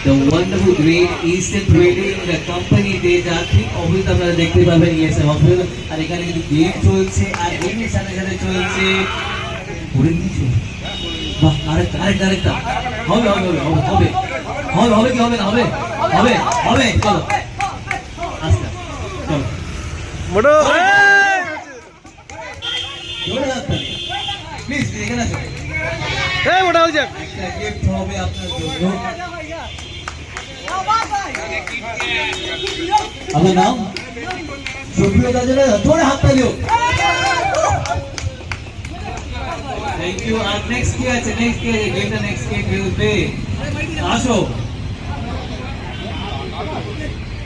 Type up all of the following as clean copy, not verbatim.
the wonderful great Eastern Trading the company তে যা ঠিক অবস্থা আপনারা দেখতে পাবেন ইএসএ হসপিটাল আর এখানে কিন্তু গেম চলছে আর গেমের সাথে সাথে চলছে পুরো কিছু বাহ আরেকটা হবে হবে হবে হবে হবে হবে কি হবে না হবে হবে হবে চলো আস্তে চলো মোটো জোরে হাততালি প্লিজ এখানে আসো এই মোটা হয়ে যাক একটা গিফট হবে আপনার জন্য আপনার নাম সুপ্রিয় দাজরা জোরে হাততালি হোক থ্যাংক ইউ আর নেক্সট কি আছে গেমটা নেক্সট কে খেলবে আসো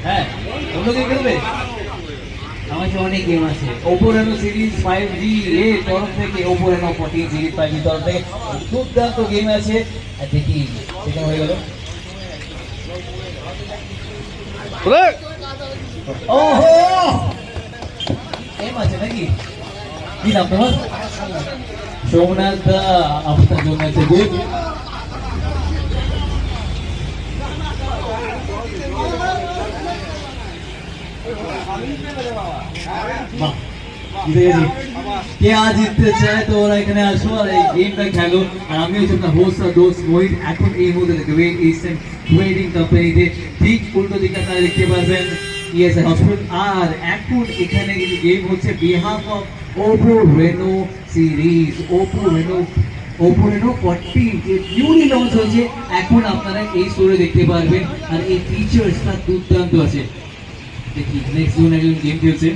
হ্যাঁ তোমরা কি খেলবে আমার কাছে অনেক গেম আছে Oppo Reno সিরিজ 5G এর তরফ থেকে Oppo Reno 14 সিরিজ 5G তরফ থেকে দুর্দান্ত গেম আছে আর দেখি সেটা হয়ে গেল ওহো গেম আছে নাকি কি নাম তোমার সোমনাথ দা আপনার জন্য আছে গেম কে আজ জিততে চায় তো ওরা এখানে আসো আর এই গেমটা খেলো আর আমি হচ্ছে আপনার হোস্ট আর দোস্ত মোহিত এখন এই মুহূর্তে গ্রেট ইস্টার্ন ট্রেডিং কোম্পানিতে ঠিক উল্টো দিকে আপনারা দেখতে পারবেন ইএসএ হসপিটাল আর এখন এখানে কিন্তু গেম হচ্ছে behalf of Oppo Reno series Oppo Reno 14 যে নিউলি লঞ্চ হয়েছে এখন আপনারা এই স্টোরে দেখতে পারবেন আর এই ফিচার্সটা দুর্দান্ত আছে দেখি নেক্সট জোন একজন গেম খেলছে